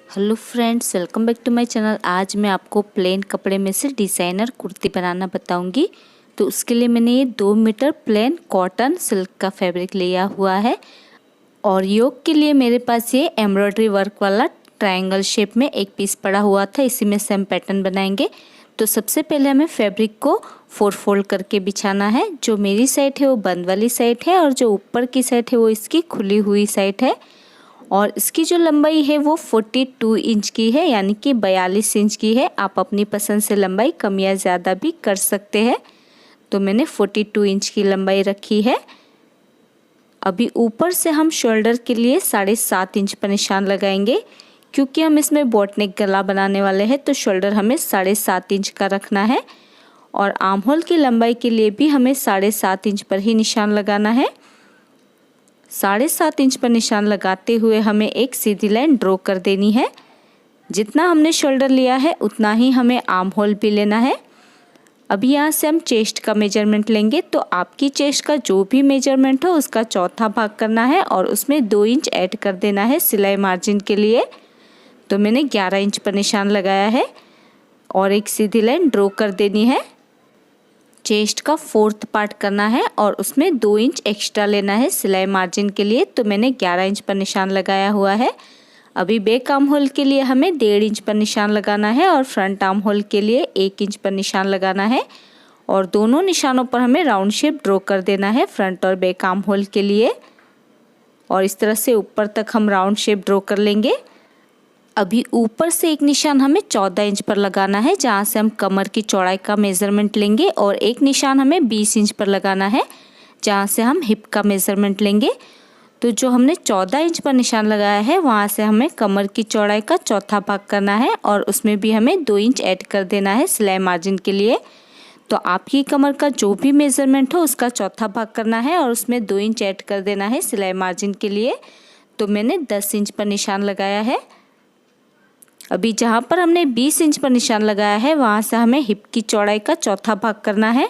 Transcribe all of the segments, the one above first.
Hello friends, welcome back to my channel. आज मैं आपको प्लेन कपड़े में से डिज़ाइनर कुर्ती बनाना बताऊंगी। तो उसके लिए मैंने ये 2 मीटर प्लेन कॉटन सिल्क का फैब्रिक लिया हुआ है और योक के लिए मेरे पास ये एम्ब्रॉयडरी वर्क वाला ट्रायंगल शेप में एक पीस पड़ा हुआ था। इसी में से हम पैटर्न बनाएंगे। तो सबसे पहले हमें फैब्रिक को 4 फोल्ड करके बिछाना है। जो मेरी साइड है वो बंद वाली साइड है और जो ऊपर की साइड है वो इसकी खुली हुई साइड है। और इसकी जो लंबाई है वो 42 इंच की है, यानी कि 42 इंच की है। आप अपनी पसंद से लंबाई कम या ज़्यादा भी कर सकते हैं। तो मैंने 42 इंच की लंबाई रखी है। अभी ऊपर से हम शोल्डर के लिए 7.5 इंच पर निशान लगाएंगे, क्योंकि हम इसमें बोट नेक गला बनाने वाले हैं। तो शोल्डर हमें 7.5 इंच का रखना है और आर्म होल की लंबाई के लिए भी हमें 7.5 इंच पर ही निशान लगाना है। 7.5 इंच पर निशान लगाते हुए हमें एक सीधी लाइन ड्रॉ कर देनी है। जितना हमने शोल्डर लिया है उतना ही हमें आर्म होल भी लेना है। अभी यहाँ से हम चेस्ट का मेजरमेंट लेंगे। तो आपकी चेस्ट का जो भी मेजरमेंट हो उसका चौथा भाग करना है और उसमें 2 इंच ऐड कर देना है सिलाई मार्जिन के लिए। तो मैंने 11 इंच पर निशान लगाया है और एक सीधी लाइन ड्रॉ कर देनी है। चेस्ट का 4th पार्ट करना है और उसमें 2 इंच एक्स्ट्रा लेना है सिलाई मार्जिन के लिए। तो मैंने 11 इंच पर निशान लगाया हुआ है। अभी बैक आर्म होल के लिए हमें 1.5 इंच पर निशान लगाना है और फ्रंट आर्म होल के लिए 1 इंच पर निशान लगाना है। और दोनों निशानों पर हमें राउंड शेप ड्रॉ कर देना है फ्रंट और बैक आर्म होल के लिए। और इस तरह से ऊपर तक हम राउंड शेप ड्रॉ कर लेंगे। अभी ऊपर से एक निशान हमें 14 इंच पर लगाना है, जहाँ से हम कमर की चौड़ाई का मेज़रमेंट लेंगे। और एक निशान हमें 20 इंच पर लगाना है, जहाँ से हम हिप का मेज़रमेंट लेंगे। तो जो हमने 14 इंच पर निशान लगाया है वहाँ से हमें कमर की चौड़ाई का चौथा भाग करना है और उसमें भी हमें 2 इंच ऐड कर देना है सिलाई मार्जिन के लिए। तो आपकी कमर का जो भी मेज़रमेंट हो उसका चौथा भाग करना है और उसमें 2 इंच ऐड कर देना है सिलाई मार्जिन के लिए। तो मैंने 10 इंच पर निशान लगाया है। अभी जहाँ पर हमने 20 इंच पर निशान लगाया है वहाँ से हमें हिप की चौड़ाई का चौथा भाग करना है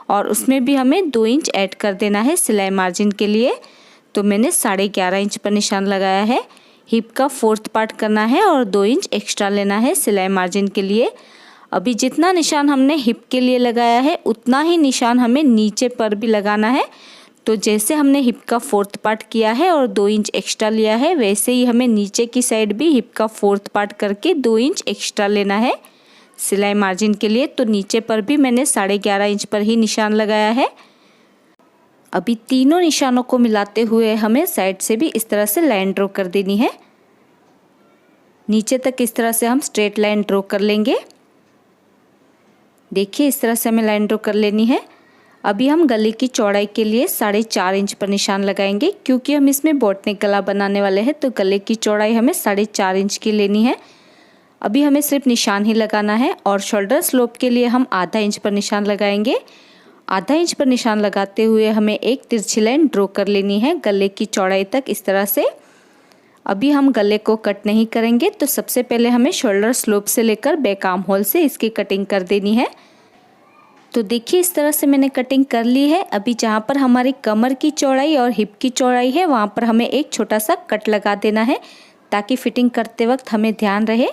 और उसमें भी हमें 2 इंच ऐड कर देना है सिलाई मार्जिन के लिए। तो मैंने 11.5 इंच पर निशान लगाया है। हिप का 4th पार्ट करना है और 2 इंच एक्स्ट्रा लेना है सिलाई मार्जिन के लिए। अभी जितना निशान हमने हिप के लिए लगाया है उतना ही निशान हमें नीचे पर भी लगाना है। तो जैसे हमने हिप का 4th पार्ट किया है और 2 इंच एक्स्ट्रा लिया है, वैसे ही हमें नीचे की साइड भी हिप का 4th पार्ट करके 2 इंच एक्स्ट्रा लेना है सिलाई मार्जिन के लिए। तो नीचे पर भी मैंने 11.5 इंच पर ही निशान लगाया है। अभी तीनों निशानों को मिलाते हुए हमें साइड से भी इस तरह से लाइन ड्रॉ कर देनी है। नीचे तक इस तरह से हम स्ट्रेट लाइन ड्रॉ कर लेंगे। देखिए, इस तरह से हमें लाइन ड्रॉ कर लेनी है। अभी हम गले की चौड़ाई के लिए 4.5 इंच पर निशान लगाएंगे, क्योंकि हम इसमें बोट नेक गला बनाने वाले हैं। तो गले की चौड़ाई हमें 4.5 इंच की लेनी है। अभी हमें सिर्फ निशान ही लगाना है और शोल्डर स्लोप के लिए हम आधा इंच पर निशान लगाएंगे। आधा इंच पर निशान लगाते हुए हमें एक तिरछी लाइन ड्रॉ कर लेनी है गले की चौड़ाई तक इस तरह से। अभी हम गले को कट नहीं करेंगे। तो सबसे पहले हमें शोल्डर स्लोप से लेकर बैक आर्म होल से इसकी कटिंग कर देनी है। तो देखिए, इस तरह से मैंने कटिंग कर ली है। अभी जहाँ पर हमारी कमर की चौड़ाई और हिप की चौड़ाई है वहाँ पर हमें एक छोटा सा कट लगा देना है, ताकि फिटिंग करते वक्त हमें ध्यान रहे।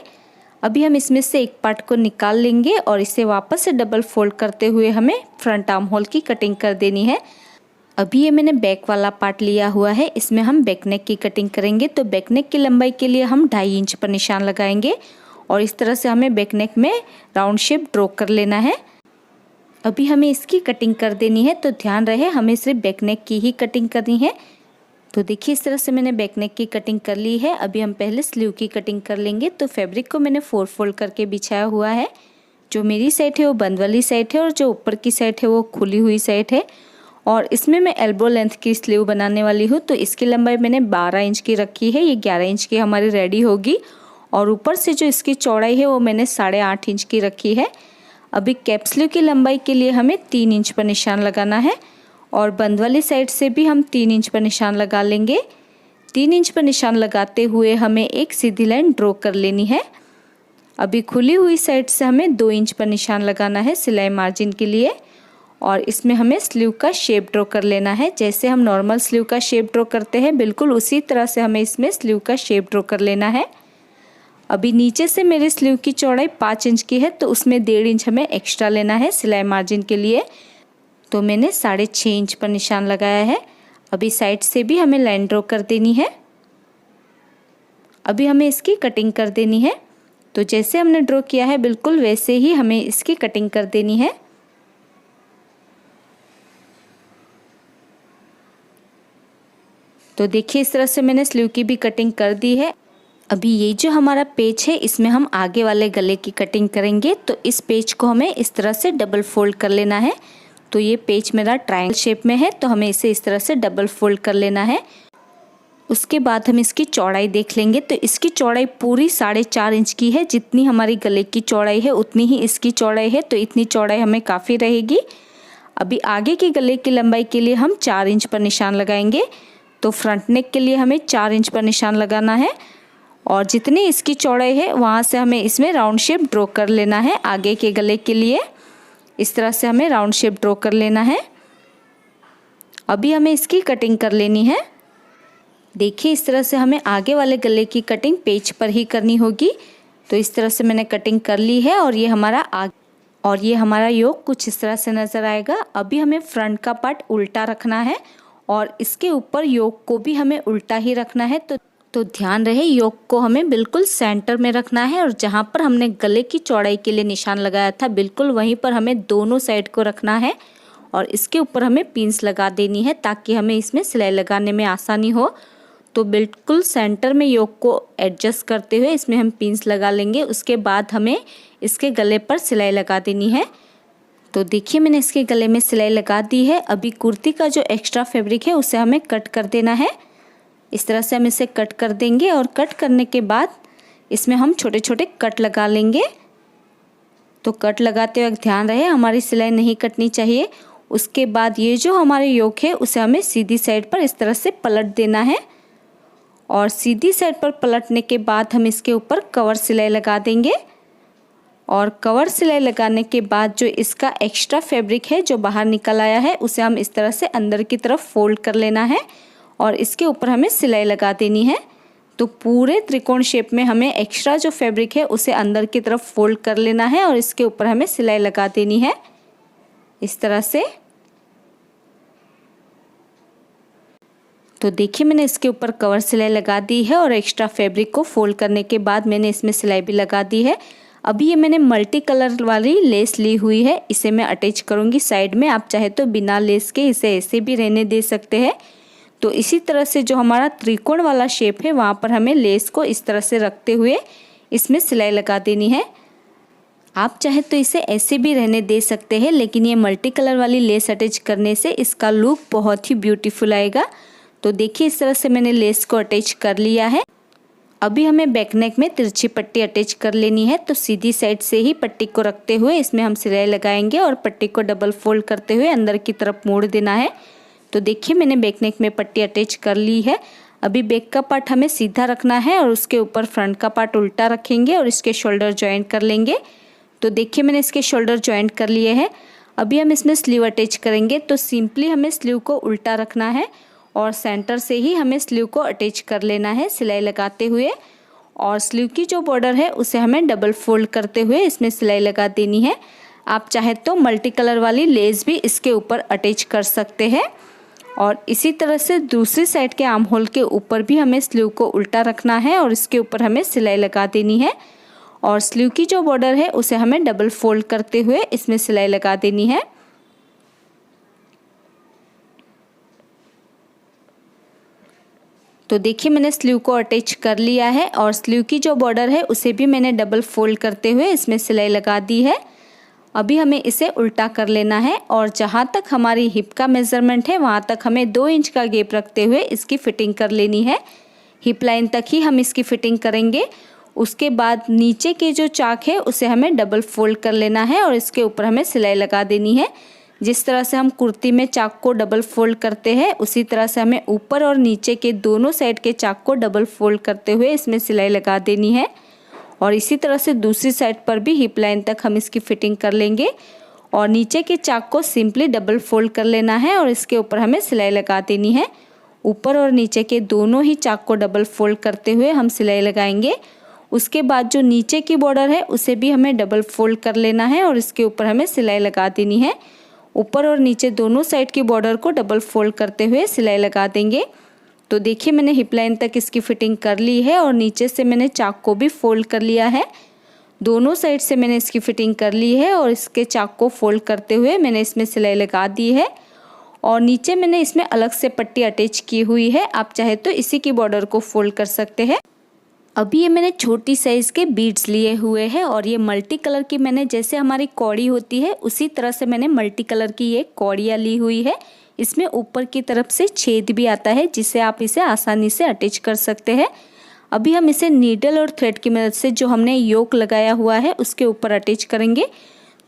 अभी हम इसमें से एक पार्ट को निकाल लेंगे और इसे वापस से डबल फोल्ड करते हुए हमें फ्रंट आर्म होल की कटिंग कर देनी है। अभी ये मैंने बैक वाला पार्ट लिया हुआ है, इसमें हम बैक नेक की कटिंग करेंगे। तो बैक नेक की लंबाई के लिए हम 2.5 इंच पर निशान लगाएंगे और इस तरह से हमें बैक नेक में राउंड शेप ड्रॉ कर लेना है। अभी हमें इसकी कटिंग कर देनी है। तो ध्यान रहे, हमें सिर्फ बैक नेक की ही कटिंग करनी है। तो देखिए, इस तरह से मैंने बैक नेक की कटिंग कर ली है। अभी हम पहले स्लीव की कटिंग कर लेंगे। तो फैब्रिक को मैंने 4 फोल्ड करके बिछाया हुआ है। जो मेरी साइड है वो बंद वाली साइड है और जो ऊपर की साइड है वो खुली हुई साइड है। और इसमें मैं एल्बो लेंथ की स्लीव बनाने वाली हूँ। तो इसकी लंबाई मैंने 12 इंच की रखी है। ये 11 इंच की हमारी रेडी होगी। और ऊपर से जो इसकी चौड़ाई है वो मैंने 8.5 इंच की रखी है। अभी कैप स्लीव की लंबाई के लिए हमें 3 इंच पर निशान लगाना है और बंद वाली साइड से भी हम 3 इंच पर निशान लगा लेंगे। 3 इंच पर निशान लगाते हुए हमें एक सीधी लाइन ड्रॉ कर लेनी है। अभी खुली हुई साइड से हमें 2 इंच पर निशान लगाना है सिलाई मार्जिन के लिए और इसमें हमें स्लीव का शेप ड्रॉ कर लेना है। जैसे हम नॉर्मल स्लीव का शेप ड्रॉ करते हैं बिल्कुल उसी तरह से हमें इसमें स्लीव का शेप ड्रॉ कर लेना है। अभी नीचे से मेरे स्लीव की चौड़ाई 5 इंच की है, तो उसमें 1.5 इंच हमें एक्स्ट्रा लेना है सिलाई मार्जिन के लिए। तो मैंने 6.5 इंच पर निशान लगाया है। अभी साइड से भी हमें लाइन ड्रॉ कर देनी है। अभी हमें इसकी कटिंग कर देनी है। तो जैसे हमने ड्रॉ किया है बिल्कुल वैसे ही हमें इसकी कटिंग कर देनी है। तो देखिए इस तरह से मैंने स्लीव की भी कटिंग कर दी है। अभी ये जो हमारा पेज है इसमें हम आगे वाले गले की कटिंग करेंगे। तो इस पेज को हमें इस तरह से डबल फोल्ड कर लेना है। तो ये पेज मेरा ट्रायंगल शेप में है, तो हमें इसे इस तरह से डबल फोल्ड कर लेना है। उसके बाद हम इसकी चौड़ाई देख लेंगे। तो इसकी चौड़ाई पूरी 4.5 इंच की है। जितनी हमारी गले की चौड़ाई है उतनी ही इसकी चौड़ाई है, तो इतनी चौड़ाई हमें काफ़ी रहेगी। अभी आगे की गले की लंबाई के लिए हम 4 इंच पर निशान लगाएंगे। तो फ्रंट नेक के लिए हमें 4 इंच पर निशान लगाना है और जितनी इसकी चौड़ाई है वहाँ से हमें इसमें राउंड शेप ड्रॉ कर लेना है। आगे के गले के लिए इस तरह से हमें राउंड शेप ड्रॉ कर लेना है। अभी हमें इसकी कटिंग कर लेनी है। देखिए इस तरह से हमें आगे वाले गले की कटिंग पेज पर ही करनी होगी। तो इस तरह से मैंने कटिंग कर ली है और ये हमारा योक कुछ इस तरह से नज़र आएगा। अभी हमें फ्रंट का पार्ट उल्टा रखना है और इसके ऊपर योक को भी हमें उल्टा ही रखना है। तो ध्यान रहे योक को हमें बिल्कुल सेंटर में रखना है और जहाँ पर हमने गले की चौड़ाई के लिए निशान लगाया था बिल्कुल वहीं पर हमें दोनों साइड को रखना है और इसके ऊपर हमें पिन्स लगा देनी है ताकि हमें इसमें सिलाई लगाने में आसानी हो। तो बिल्कुल सेंटर में योक को एडजस्ट करते हुए इसमें हम पिन्स लगा लेंगे। उसके बाद हमें इसके गले पर सिलाई लगा देनी है। तो देखिए मैंने इसके गले में सिलाई लगा दी है। अभी कुर्ती का जो एक्स्ट्रा फैब्रिक है उसे हमें कट कर देना है। इस तरह से हम इसे कट कर देंगे और कट करने के बाद इसमें हम छोटे छोटे कट लगा लेंगे। तो कट लगाते वक्त ध्यान रहे हमारी सिलाई नहीं कटनी चाहिए। उसके बाद ये जो हमारे योक है उसे हमें सीधी साइड पर इस तरह से पलट देना है और सीधी साइड पर पलटने के बाद हम इसके ऊपर कवर सिलाई लगा देंगे। और कवर सिलाई लगाने के बाद जो इसका एक्स्ट्रा फैब्रिक है जो बाहर निकल आया है उसे हम इस तरह से अंदर की तरफ फोल्ड कर लेना है और इसके ऊपर हमें सिलाई लगा देनी है। तो पूरे त्रिकोण शेप में हमें एक्स्ट्रा जो फैब्रिक है उसे अंदर की तरफ फोल्ड कर लेना है और इसके ऊपर हमें सिलाई लगा देनी है इस तरह से। तो देखिए मैंने इसके ऊपर कवर सिलाई लगा दी है और एक्स्ट्रा फैब्रिक को फोल्ड करने के बाद मैंने इसमें सिलाई भी लगा दी है। अभी ये मैंने मल्टी कलर वाली लेस ली हुई है, इसे मैं अटैच करूँगी साइड में। आप चाहे तो बिना लेस के इसे ऐसे भी रहने दे सकते हैं। तो इसी तरह से जो हमारा त्रिकोण वाला शेप है वहाँ पर हमें लेस को इस तरह से रखते हुए इसमें सिलाई लगा देनी है। आप चाहे तो इसे ऐसे भी रहने दे सकते हैं, लेकिन ये मल्टी कलर वाली लेस अटैच करने से इसका लुक बहुत ही ब्यूटीफुल आएगा। तो देखिए इस तरह से मैंने लेस को अटैच कर लिया है। अभी हमें बैक नेक में तिरछी पट्टी अटैच कर लेनी है। तो सीधी साइड से ही पट्टी को रखते हुए इसमें हम सिलाई लगाएंगे और पट्टी को डबल फोल्ड करते हुए अंदर की तरफ मोड़ देना है। तो देखिए मैंने बैक नेक में पट्टी अटैच कर ली है। अभी बैक का पार्ट हमें सीधा रखना है और उसके ऊपर फ्रंट का पार्ट उल्टा रखेंगे और इसके शोल्डर ज्वाइंट कर लेंगे। तो देखिए मैंने इसके शोल्डर ज्वाइंट कर लिए हैं। अभी हम इसमें स्लीव अटैच करेंगे। तो सिंपली हमें स्लीव को उल्टा रखना है और सेंटर से ही हमें स्लीव को अटैच कर लेना है सिलाई लगाते हुए। और स्लीव की जो बॉर्डर है उसे हमें डबल फोल्ड करते हुए इसमें सिलाई लगा देनी है। आप चाहे तो मल्टी कलर वाली लेस भी इसके ऊपर अटैच कर सकते हैं। और इसी तरह से दूसरी साइड के आर्म होल के ऊपर भी हमें स्लीव को उल्टा रखना है और इसके ऊपर हमें सिलाई लगा देनी है। और स्लीव की जो बॉर्डर है उसे हमें डबल फोल्ड करते हुए इसमें सिलाई लगा देनी है। तो देखिए मैंने स्लीव को अटैच कर लिया है और स्लीव की जो बॉर्डर है उसे भी मैंने डबल फोल्ड करते हुए इसमें सिलाई लगा दी है। अभी हमें इसे उल्टा कर लेना है और जहाँ तक हमारी हिप का मेज़रमेंट है वहाँ तक हमें 2 इंच का गैप रखते हुए इसकी फ़िटिंग कर लेनी है। हिप लाइन तक ही हम इसकी फ़िटिंग करेंगे। उसके बाद नीचे के जो चाक है उसे हमें डबल फोल्ड कर लेना है और इसके ऊपर हमें सिलाई लगा देनी है। जिस तरह से हम कुर्ती में चाक को डबल फोल्ड करते हैं उसी तरह से हमें ऊपर और नीचे के दोनों साइड के चाक को डबल फोल्ड करते हुए इसमें सिलाई लगा देनी है। और इसी तरह से दूसरी साइड पर भी हिप लाइन तक हम इसकी फ़िटिंग कर लेंगे और नीचे के चाक को सिंपली डबल फोल्ड कर लेना है और इसके ऊपर हमें सिलाई लगा देनी है। ऊपर और नीचे के दोनों ही चाक को डबल फोल्ड करते हुए हम सिलाई लगाएंगे। उसके बाद जो नीचे की बॉर्डर है उसे भी हमें डबल फोल्ड कर लेना है और इसके ऊपर हमें सिलाई लगा देनी है। ऊपर और नीचे दोनों साइड की बॉर्डर को डबल फोल्ड करते हुए सिलाई लगा देंगे। तो देखिए मैंने हिप लाइन तक इसकी फिटिंग कर ली है और नीचे से मैंने चाक को भी फोल्ड कर लिया है। दोनों साइड से मैंने इसकी फिटिंग कर ली है और इसके चाक को फोल्ड करते हुए मैंने इसमें सिलाई लगा दी है और नीचे मैंने इसमें अलग से पट्टी अटैच की हुई है। आप चाहे तो इसी की बॉर्डर को फोल्ड कर सकते हैं। अभी ये मैंने छोटी साइज़ के बीड्स लिए हुए हैं और ये मल्टी कलर की मैंने, जैसे हमारी कौड़ी होती है उसी तरह से मैंने मल्टी कलर की ये कौड़ियाँ ली हुई है। इसमें ऊपर की तरफ से छेद भी आता है जिससे आप इसे आसानी से अटैच कर सकते हैं। अभी हम इसे नीडल और थ्रेड की मदद से जो हमने योक लगाया हुआ है उसके ऊपर अटैच करेंगे।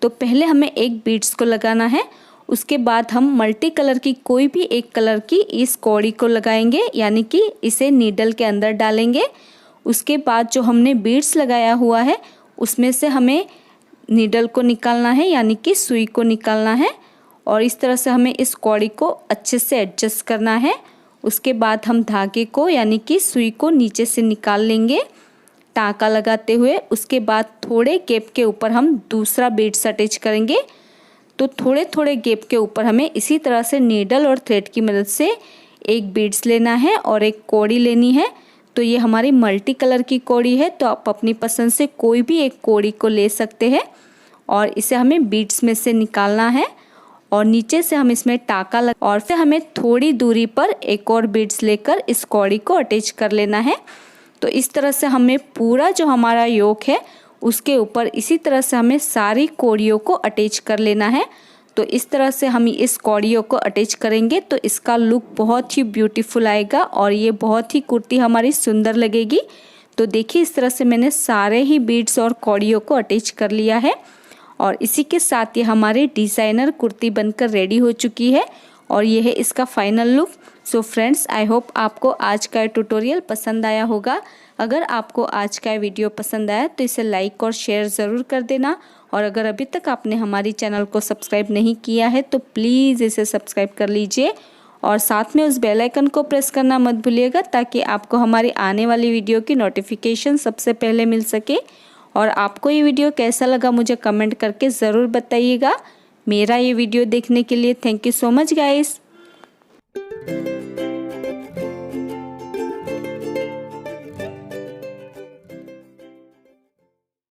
तो पहले हमें एक बीड्स को लगाना है, उसके बाद हम मल्टी कलर की कोई भी एक कलर की इस कौड़ी को लगाएंगे, यानी कि इसे नीडल के अंदर डालेंगे। उसके बाद जो हमने बीड्स लगाया हुआ है उसमें से हमें नीडल को निकालना है, यानी कि सुई को निकालना है और इस तरह से हमें इस कौड़ी को अच्छे से एडजस्ट करना है। उसके बाद हम धागे को यानी कि सुई को नीचे से निकाल लेंगे टाँका लगाते हुए। उसके बाद थोड़े गैप के ऊपर हम दूसरा बीड्स अटैच करेंगे। तो थोड़े थोड़े गैप के ऊपर हमें इसी तरह से नीडल और थ्रेड की मदद से एक बीड्स लेना है और एक कौड़ी लेनी है। तो ये हमारी मल्टी कलर की कौड़ी है, तो आप अपनी पसंद से कोई भी एक कौड़ी को ले सकते हैं और इसे हमें बीड्स में से निकालना है और नीचे से हम इसमें टाँका लगा और फिर हमें थोड़ी दूरी पर एक और बीड्स लेकर इस कौड़ी को अटैच कर लेना है। तो इस तरह से हमें पूरा जो हमारा योक है उसके ऊपर इसी तरह से हमें सारी कौड़ियों को अटैच कर लेना है। तो इस तरह से हम इस कौड़ियों को अटैच करेंगे तो इसका लुक बहुत ही ब्यूटीफुल आएगा और ये बहुत ही कुर्ती हमारी सुंदर लगेगी। तो देखिए इस तरह से मैंने सारे ही बीड्स और कौड़ियों को अटैच कर लिया है और इसी के साथ ये हमारी डिज़ाइनर कुर्ती बनकर रेडी हो चुकी है और ये है इसका final look. So friends, I hope आपको आज का ट्यूटोरियल पसंद आया होगा। अगर आपको आज का वीडियो पसंद आया तो इसे लाइक और शेयर ज़रूर कर देना और अगर अभी तक आपने हमारी चैनल को सब्सक्राइब नहीं किया है तो प्लीज़ इसे सब्सक्राइब कर लीजिए और साथ में उस बेल आइकन को प्रेस करना मत भूलिएगा ताकि आपको हमारी आने वाली वीडियो की नोटिफिकेशन सबसे पहले मिल सके। और आपको ये वीडियो कैसा लगा मुझे कमेंट करके ज़रूर बताइएगा। मेरा ये वीडियो देखने के लिए thank you so much guys.